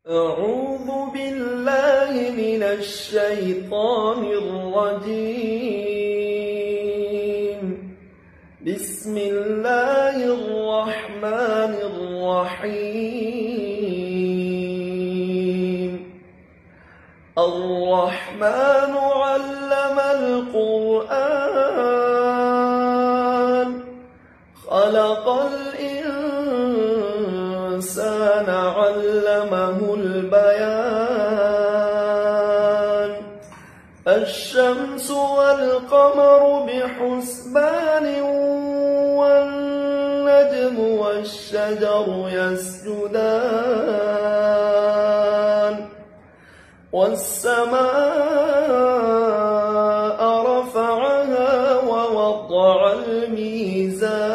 أعوذ بالله من الشيطان الرجيم. بسم الله الرحمن الرحيم. الرحمن علم القرآن خلق الإنسان علمه البيان. الشمس والقمر بحسبان والنجم والشجر يسجدان والسماء رفعها ووضع الميزان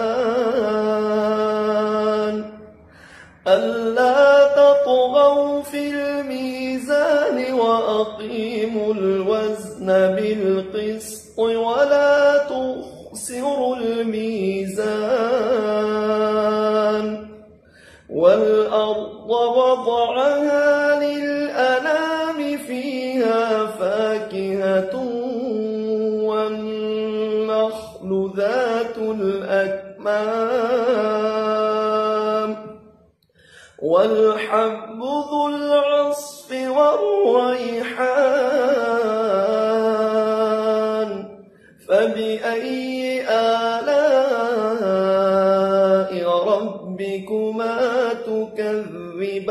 ألا تطغوا في الميزان وأقيموا الوزن بالقسط ولا تخسروا الميزان. والأرض وضعها للأنام فيها فاكهة والنخل ذات الأكمام والحب ذو العصف والريحان. فبأي آلاء ربكما تكذبان؟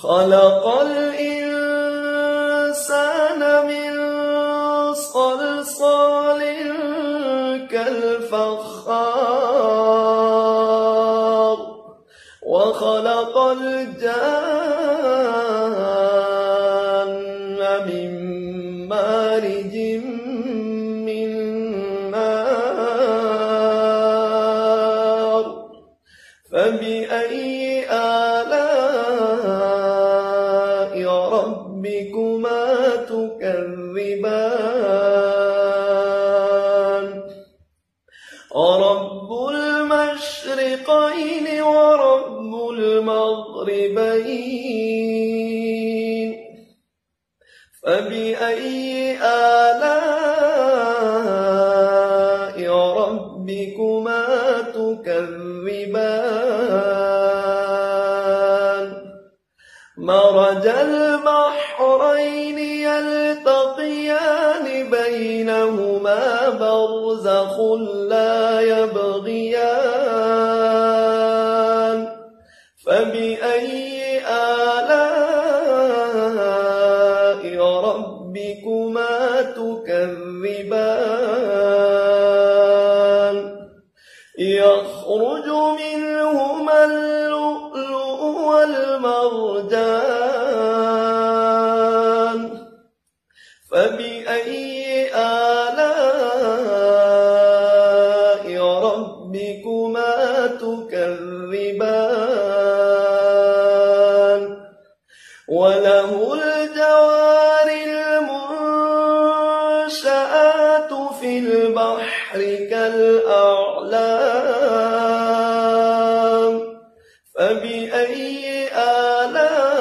خلق الإنسان من صلصال كالفخار وخلق الجان من مارج من نار. فبأي آلاء ربكما تكذبان؟ رب المشرقين ورب المغربين. فبأي آلاء ربكما تكذبان؟ مرج البحرين يلتقيان بينهما برزخ لا يبغيان. فبأي آلاء ربكما تكذبان؟ يخرج منهما اللؤلؤ والمرجان. فبأي آلاء ربكما تكذبان؟ وله الجوار المنشآت في البحر كالأعلام. فبأي آلاء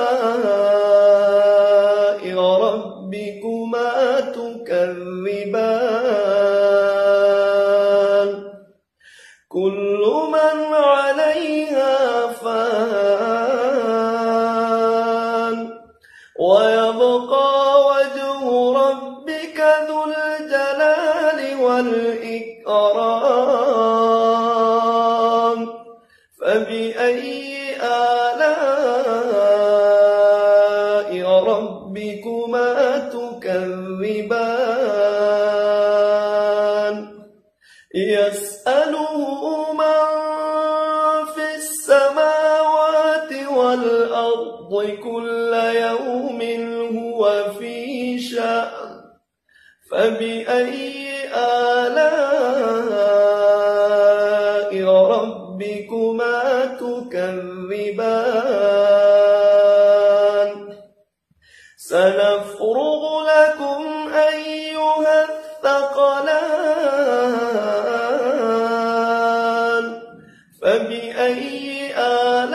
ربكما تكذبان؟ كل من عليها فان ويبقى وجه ربك ذو الجلال والإكرام. فبأي آلاء ربكما تكذبان؟ يسأله من في السماوات والأرض كل يوم هو في شأن. فبأي آلاء ربكما تكذبان؟ سنفرغ لكم أيها الثقلان فبأي آلاء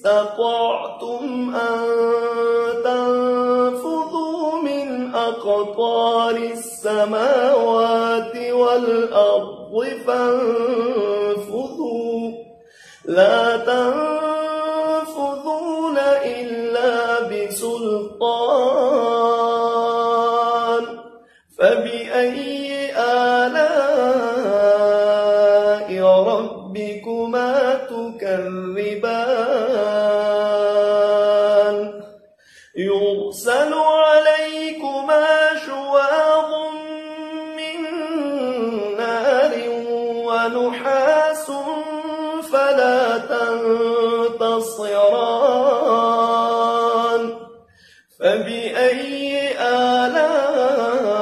استطعتم أن تنفذوا من أقطار السماوات والأرض فانفذوا لا تنفذون إلا بسلطان فبأي آلاء ربكما تكذبان يرسل عليكما شواظ من نار ونحاس فلا تنتصران فبأي آلاء